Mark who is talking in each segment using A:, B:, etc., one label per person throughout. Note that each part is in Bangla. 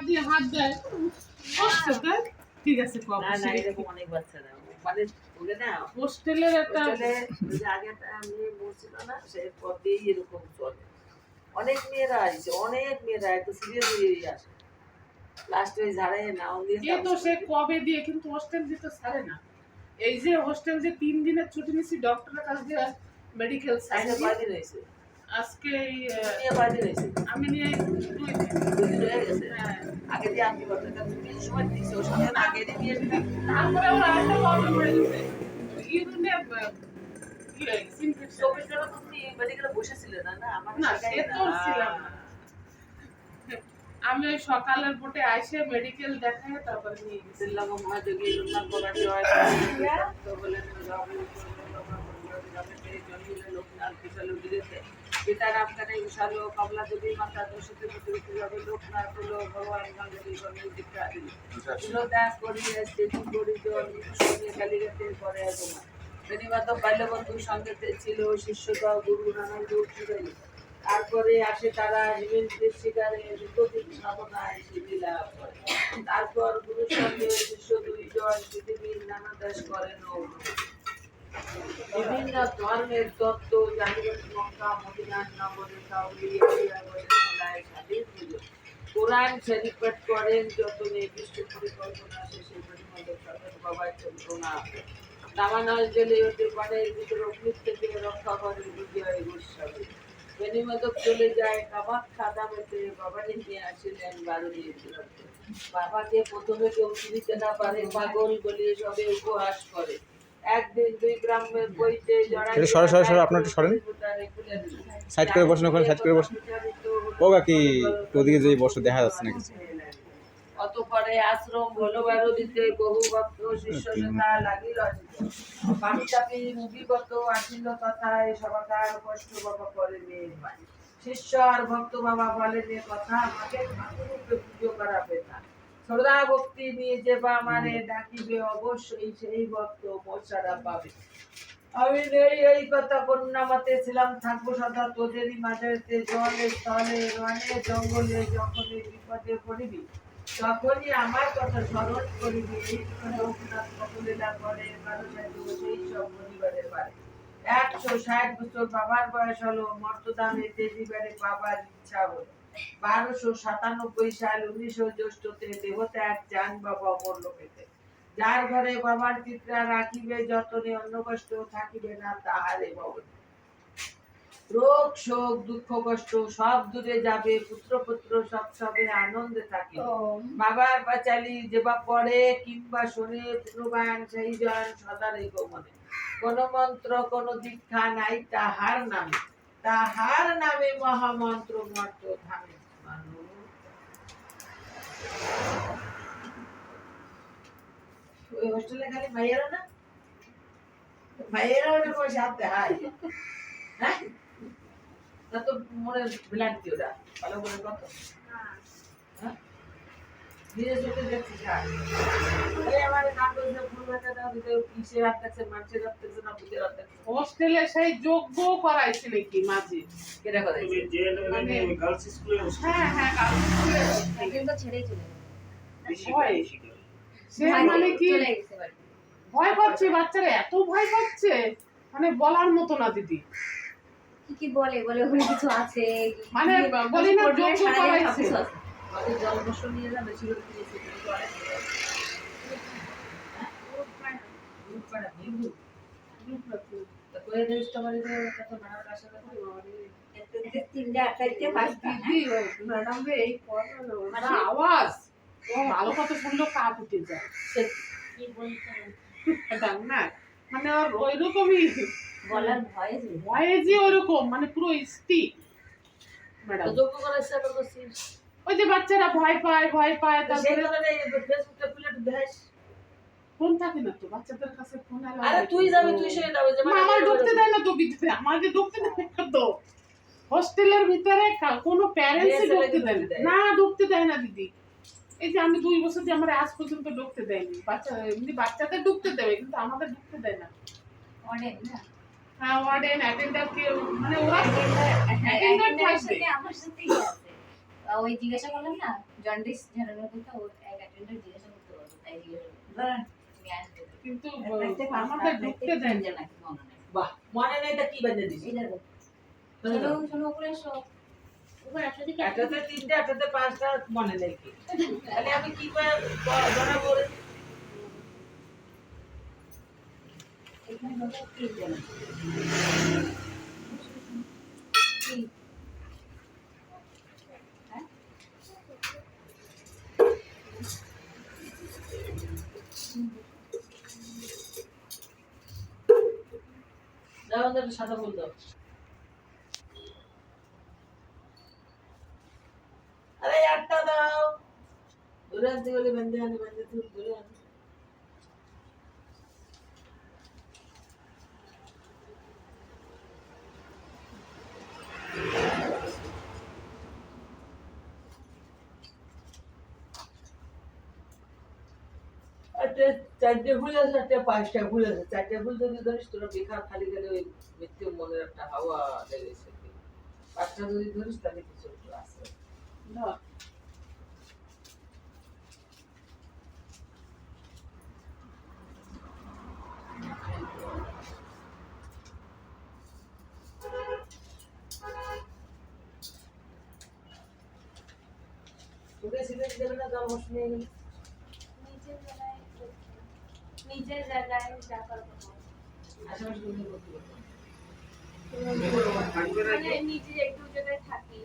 A: দিয়ে হাত দেয় বসছে তাই ঠিক আছে
B: না না এরকম অনেক বাচ্চারা মানে ওকে না
A: হোস্টেলের একটা
B: ওই যে আগে একটা মেয়ে বলছিল না সেই পর দিয়েই এরকম চলে অনেক মেয়েরা আসছে অনেক মেয়েরা একটু সিরিয়াস হয়ে আসে লাস্টে ওই ঝাড়াই নাও দিয়ে
A: এ তো সে কবে দিয়ে কিন্তু হোস্টেল দিতে ছাড়ে না এই যে হোস্টেল যে 3 দিনের ছুটি নিছি ডক্টরের কাছে দিয়ে মেডিকেল সাইন
B: কয়দিন হয়েছে
A: আজকে
B: কয়দিন হয়েছে
A: আমি নিয়ে 2 দিন
B: হয়ে গেছে
A: হ্যাঁ
B: আগে দিয়ে আপনি বলতেন তুমি সময় দিচ্ছি ওর সাথে আগে দিয়ে নিয়ে এসে
A: তারপরে ওর আরেকটা প্রবলেম হয়ে গেছে ইউরিনে কি হয়ে গেছে ইনফেকশন
B: 24 ঘন্টা তো তুমি মেডিকেলে বসেছিলে না না আমার
A: না সে তো ছিলাম না আমি ওই সকালের বোটে আইসে মেডিকেল দেখায় তারপরে নিয়ে গেছি
B: দিল্লাহ মহাযোগী উন্নয়ন করা জয় তো বলেন লোকনাথ বিশাল বিদেশে পিতার আপনারা বিশাল কমলা দেবী মাতা দোষিত যাবে লোকনাথ হলো ভগবান গঙ্গী গঙ্গী দীক্ষা দিল দাস করিয়ে স্টেজ করি জল সঙ্গে কালীঘাটের পরে আগমন বেনিমাধব বাল্যবন্ধুর সঙ্গে ছিল শিষ্যতা গুরু নানান রূপ ছিল তারপরে আসে তারা হিমেন্দ্রের শিকারে বিপদীপ ভাবনায় সিদ্ধি লাভ করে তারপর গুরুর সঙ্গে শিষ্য দুইজন পৃথিবীর নানা দেশ করেন বিভিন্ন ধর্মের তত্ত্ব জানিবেন মক্কা মদিনার নগরে কোরআন শরীফ পাঠ করেন যত নির্দিষ্ট পরিকল্পনা শেষে বাবার চন্দ্রনা নামানল জেলে ওঠে পানের ভিতরে অগ্নি থেকে রক্ষা করে বিজয় গোস্বামী বেনিমাধব চলে যায় কামাখ্যা দামেতে বাবা নিয়ে আসিলেন 12 দিয়েছিলেন বাবাকে প্রথমে কেউ চিনিতে না পারে পাগল বলিয়ে সবে উপহাস করে একদিন দুই গ্রামের বইতে
C: সরে আপনার একটু সরেন সাইড করে বসেন ওখানে সাইড করে বসেন ও কাকি ওদিকে যে বসে দেখা যাচ্ছে না কিছু
B: অতঃপরে আশ্রম হলো 12 দিতে বহু ভক্ত শিষ্য নেতা লাগিল পানি চাপি মুভিগত আসিল কথায় সবাকার কষ্ট বাবা করে মেয়ের ভাই শিষ্য আর ভক্ত বাবা বলেন এ কথা আমাকে ঠাকুরকে পুজো করাবে না শ্রদ্ধা ভক্তি নিয়ে যে বা মানে ডাকিবে অবশ্যই সেই ভক্ত মোসারা পাবে আমি এই কথা করুণামতে ছিলাম থাকবো সদা তোদেরই মাঝেতে জলে স্থলে রনে জঙ্গলে যখন বিপদে পড়িবি তখনই আমার কথা স্মরণ করিবি এই লোকনাথ কতলীলা করে সেই সব পরিবারের পারে 160 বছর বাবার বয়স হলো মর্তদামে দেবীবারে বাবার ইচ্ছা হলো 1297 সাল 19 জ্যৈষ্ঠতে দেবত্যাগ যান বাবা অমর লোকেতে যার ঘরে বাবার চিত্রা রাখিবে যতনে অন্য কষ্ট থাকিবে না তাহারে ভবন রোগ শোক দুঃখ কষ্ট সব দূরে যাবে পুত্র সব সবে আনন্দে থাকে বাবার বাচালি যেবা পড়ে কিংবা শোনে পুনর্বায়ন সেই জন সদা রেখো মনে কোন মন্ত্র কোন দীক্ষা নাই তাহার নামে মহামন্ত্র মর্ত ধামে ওই হোস্টেলে খালি ভাইয়েরা না ভাইয়েরা ওটা বসে হাতে হাই হ্যাঁ না তো মনে বিলান্তি ওরা ভালো করে কত হ্যাঁ ধীরে ধীরে দেখছি আমার নাম বলছে ফুল বাচ্চা দাও দিতে কিসে রাখতেছে মানুষের রাখতেছে না বুঝে রাখতেছে
A: হোস্টেলে সেই যোগ্য করাইছে নাকি মাঝে
B: কেটে করাইছে
A: মানে
D: গার্লস স্কুলে
A: হ্যাঁ গার্লস স্কুলে
E: একদিন তো ছেড়েই চলে গেল
A: ভয় সে মানে কি ভয় পাচ্ছে বাচ্চারা এত ভয় পাচ্ছে মানে বলার মতো না দিদি
E: কি বলে ওখানে কিছু আছে
A: মানে বলি না যোগ্য করাইছে
B: আমাদের জলবসন নিয়ে না বেশি করে দিয়েছে
A: আওয়াজ ভালো কথা শুনলেও কাপ উঠে যায় না মানে ওই রকমই
E: বলার
A: ভয়ে যে ওরকম মানে পুরো স্টিক ম্যাডাম
B: যোগ্য করাইছে আবার বলছিস
A: ওই যে বাচ্চারা ভয় পায় তারপরে ফোন থাকে না তো বাচ্চাদের কাছে ফোন
B: আরে তুই যাবি তুই সে যাবে যে
A: আমার ঢুকতে দেয় না তো ভিতরে আমাকে ঢুকতে দেয় না তো হোস্টেলের ভিতরে কোনো প্যারেন্টসই ঢুকতে দেয় না ঢুকতে দেয় না দিদি এই যে আমি 2 বছর যে আমরা আজ পর্যন্ত ঢুকতে দেয়নি এমনি বাচ্চাদের ঢুকতে দেবে কিন্তু আমাদের ঢুকতে দেয় না
E: অনেক না
A: হ্যাঁ ওয়ার্ডেন অ্যাটেন্ডার কে মানে ওরা অ্যাটেন্ডার থাকবে
E: আমার সাথেই আছে ওই জিজ্ঞাসা করলাম না জন্ডিস ঝাড়ানোর কথা, ওর এক অ্যাটেন্ডার জিজ্ঞাসা করতে পারবো, তাই জিজ্ঞাসা করতে তুমি আসবে তো।
A: কিন্তু
B: একটা
A: আমাদের ঢুকতে দেন না।
E: নাকি মনে নেই।
B: বাহ, মনে নেই তা কি বেঁধে দিস?
E: এই দেখো শোনো শোনো উপরে এসো। উপরে আসো দেখি
B: একটাতে 3টে, একটাতে 5টা, মনে নেই কি? তাহলে আমি কি করে জানাবো?
E: এখানে বসে কি জানো কি হ্যাঁ
B: দাও, আমাদের একটা সাদা ফুল দাও। আরে একটা দাও। ধরে আনতে বলে বেঁধে আনে, বেঁধে তুই ধরে আনে। একটা 4টে ফুল আছে, একটা 5টা ফুল আছে। 4টে ফুল যদি ধরিস তোরা বেকার খালি গেলে ওই মৃত্যু মনের একটা হাওয়া লেগেছে। 5টা যদি ধরিস তাহলে কিছু একটু আসে।
A: ধর।
B: তোকে সিগারেট দেবে না, জল বসে নিয়ে গেলে।
E: নিজের জায়গায় যা করবো
B: আশেপাশে কোথাও করতে পারবো না।
E: মানে নিজে একটু জায়গায় থাকি।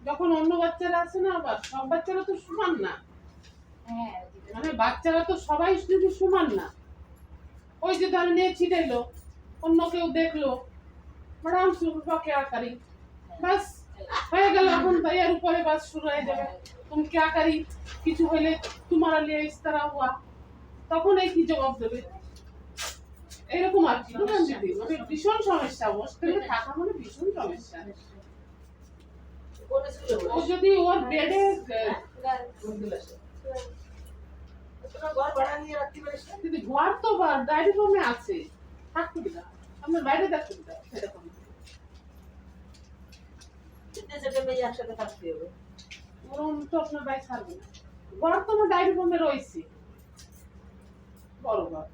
A: যখন অন্য বাচ্চারা আছে না, আবার সব বাচ্চারা তো সমান না,
E: হ্যাঁ
A: মানে বাচ্চারা তো সবাই যদি সমান না। ওই যে ধর নিয়ে ছিটাইলো, অন্য কেউ দেখলো, ম্যাডাম সুরপা কে আকারি, বাস হয়ে গেল। এখন তাই এর উপরে বাস শুরু হয়ে যাবে, তুমি কে আকারি, কিছু হইলে তোমার লিয়ে ইস তারা হুয়া, তখন এই কি জবাব দেবে? এরকম আর কি বুঝলেন দিদি, মানে ভীষণ সমস্যা, হোস্টেলে থাকা মানে ভীষণ সমস্যা।
B: কোন স্কুলে
A: ও
B: পড়িস?
A: যদি ওর বেডে
B: কোন ক্লাসে? তোরা ঘর ভাড়া নিয়ে রাখতে পারিস না?
A: দিদি ঘর তো ডায়েরি রুমে আছে, থাকতে দিলা আপনার বাইরে থাকতে দিলা সেরকম।
B: 3টে মেয়ে একসাথে থাকতে হবে।
A: ওরম তো আপনার বাইরে ছাড়বে না। ঘর তো আমার ডায়েরি রুমে রয়েছে, বড় ঘর।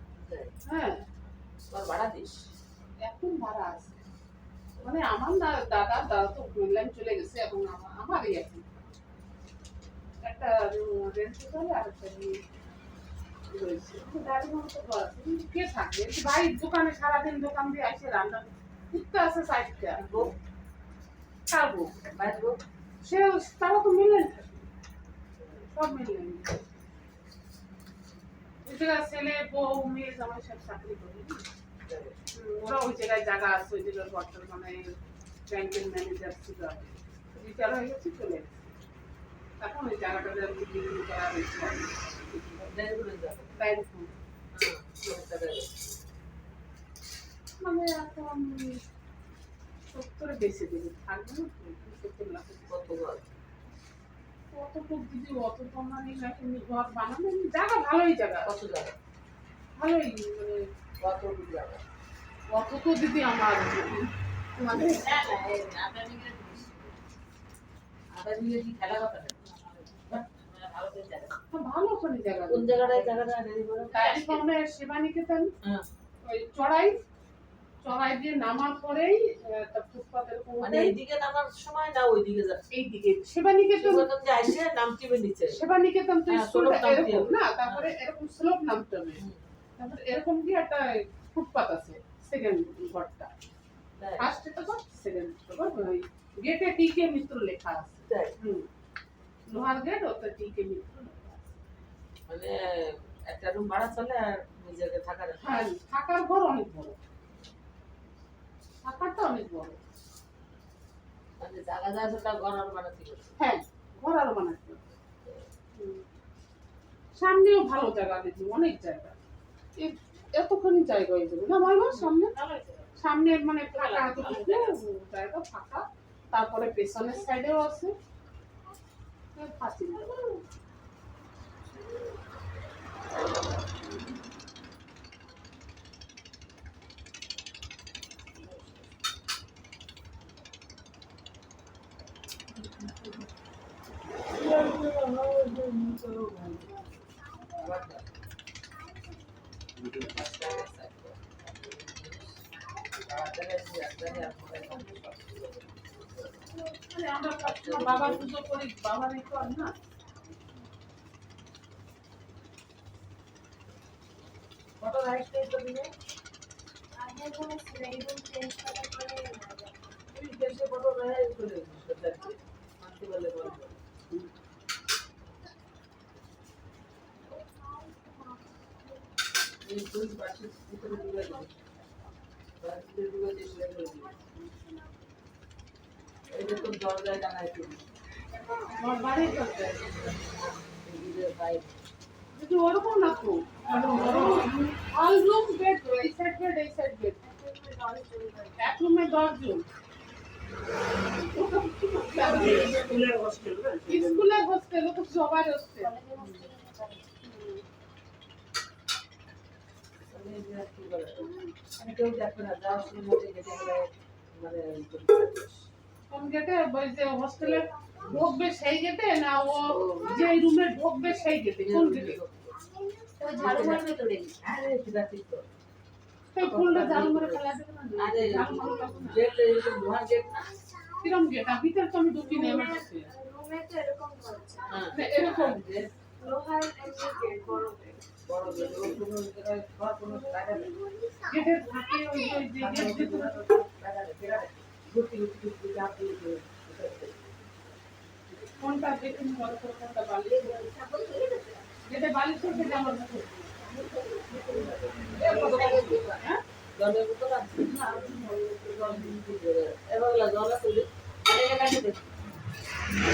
A: হ্যাঁ
B: ঘর ভাড়া দিস?
A: এখন ভাড়া আছে, মানে আমার না দাদা তো মেনল্যান্ড চলে গেছে, এবং আমারই এখন একটা রেন্ট চলে আর একটা রয়েছে। ডায়েরি রুমে তো ঘর আছে, কিন্তু কে থাকবে? ভাই দোকানে সারাদিন দোকান দিয়ে আসে, রান্না করতে আসে সাইডটা খাবো,
B: বাইরে
A: সে তারা তো মিলেন সব মিলেন। ওই জায়গায় ছেলে বউ মেয়ে জামাই সব চাকরি করে, ওরা ওই জায়গায় জায়গা আছে, ওই জায়গায় বর্তমানে ব্যাংকের ম্যানেজার ছিল, রিটায়ার হয়ে গেছে চলে গেছে। এখন ওই জায়গাটা বিক্রি করা হয়েছে তাই দেখুন। মানে এখন 70 বেশি দেবে, থাকবে না তো, 70 লাখ। কতটুকু দিদি, অত তো মানে ঘর বানানো জায়গা, ভালোই জায়গা,
B: কত জায়গা?
A: ভালোই মানে
B: কত জায়গা?
A: অত তো দিদি আমার মানে
B: আবার নিয়ে কি খেলা কথা না?
A: ভালো করে জায়গা।
B: কোন জায়গাটায় জায়গাটা রেডি করো?
A: ডায়েরি ফার্মে সেবানিকেতন,
B: হ্যাঁ,
A: ওই চড়াই দিয়ে নামার পরেই তার ফুটপাতের
B: মানে এইদিকে নামার সময় না ওইদিকে যাচ্ছে?
A: এইদিকে সেবানিকেতন।
B: প্রথম যে আসে নাম টিপে নিচে।
A: সেবানিকেতন তো
B: হ্যাঁ,
A: স্কুলটা
B: স্লোপ নামতে
A: এরকম
B: হবে।
A: না, তারপরে এরকম স্লোপ নামতে হবে, তারপরে এরকম কি একটা ফুটপাত আছে, সেকেন্ড ঘরটা,
B: তাই?
A: ফার্স্ট এটা তো সেকেন্ড ওই গেটে টিকে মিত্র লেখা আছে।
B: তাই?
A: লোহার গেট, ওটা টিকে মিত্র লেখা আছে।
B: মানে একটা রুম ভাড়া চলে আর নিজেকে থাকার।
A: হ্যাঁ, থাকার ঘর অনেক বড়, থাকারটা অনেক বড়।
B: মানে জায়গা যা আছে তার ঘর আর বানাতে হবে।
A: হ্যাঁ, ঘর আরো বানাতে হবে। সামনেও ভালো জায়গা দেখি, অনেক জায়গা, এতখানি জায়গা হয়ে যাবে না বলবো? সামনে মানে ফাঁকা, জায়গা ফাঁকা, তারপরে পেছনের সাইডেও আছে, ফাঁসি। আরে আমরা সবসময় বাবার পুজো করি, বাবারই কর না।
B: কত রাইস তো দিনে
E: আগে কোনো সিলাইবল চেঞ্জ করার পরে
B: তুই দেশে কত রাইস করে দিচ্ছিস মানতে বলে বলবো এই দুই পাশে ভিতরে দিবে বাড়িতে দিবে দেশে করে দিবে এই যে তো দরজায় টাঙায় তুমি
A: আমার বাড়ি করতে
B: এই যে বাইরে
A: কিন্তু ওরকম না তো, অল রুম বেড, এই সাইড বেড, এই সাইড বেড, এক রুমে 10 জন।
B: স্কুলের হোস্টেল না
A: স্কুলের হোস্টেল, ও তো সবার হোস্টেল।
E: কলেজে হোস্টেলে
B: আমি কেউ দেখো না যাও শুনে মধ্যে গেটে গেলে মানে
A: কোন গেটে? ওই যে হোস্টেলে ঢুকবে সেই গেটে, না ও যে রুমে ঢুকবে সেই গেটে? কোন গেটে?
E: তো ঝাড়ু মারবে তো রে
B: আরে ঠিক আছে তো
A: সেই ফুলটা ঝাড়ু করে ফেলা দেবে না?
B: আরে
A: ঝাড়ু মারতে হবে না।
B: গেট এরকম লোহার গেট না
A: কিরম গেট? আর ভিতরে তো আমি ঢুকি না, আমার কাছে।
E: রুমে তো এরকম করছে
B: হ্যাঁ
A: না, এরকম
B: গেট
E: লোহার এমনি গেট বড় গেট
B: বড় গেট ওই কোনো জায়গায় ঘর কোনো টাকা নেই
A: গেটের থাকে ওই যে গেট ভিতরে
B: টাকা নেই টাকা নেই ঘুরতে ঘুরতে ঘুরতে চাপ দিয়ে
A: কোনটা দেখে বড় করে, কোনটা বালিশ? গেটে বালিশ থেকে জামার মতো। হ্যাঁ?
B: জলের বোতল আছে না জল দিন এবার জল আছে আরে কাছে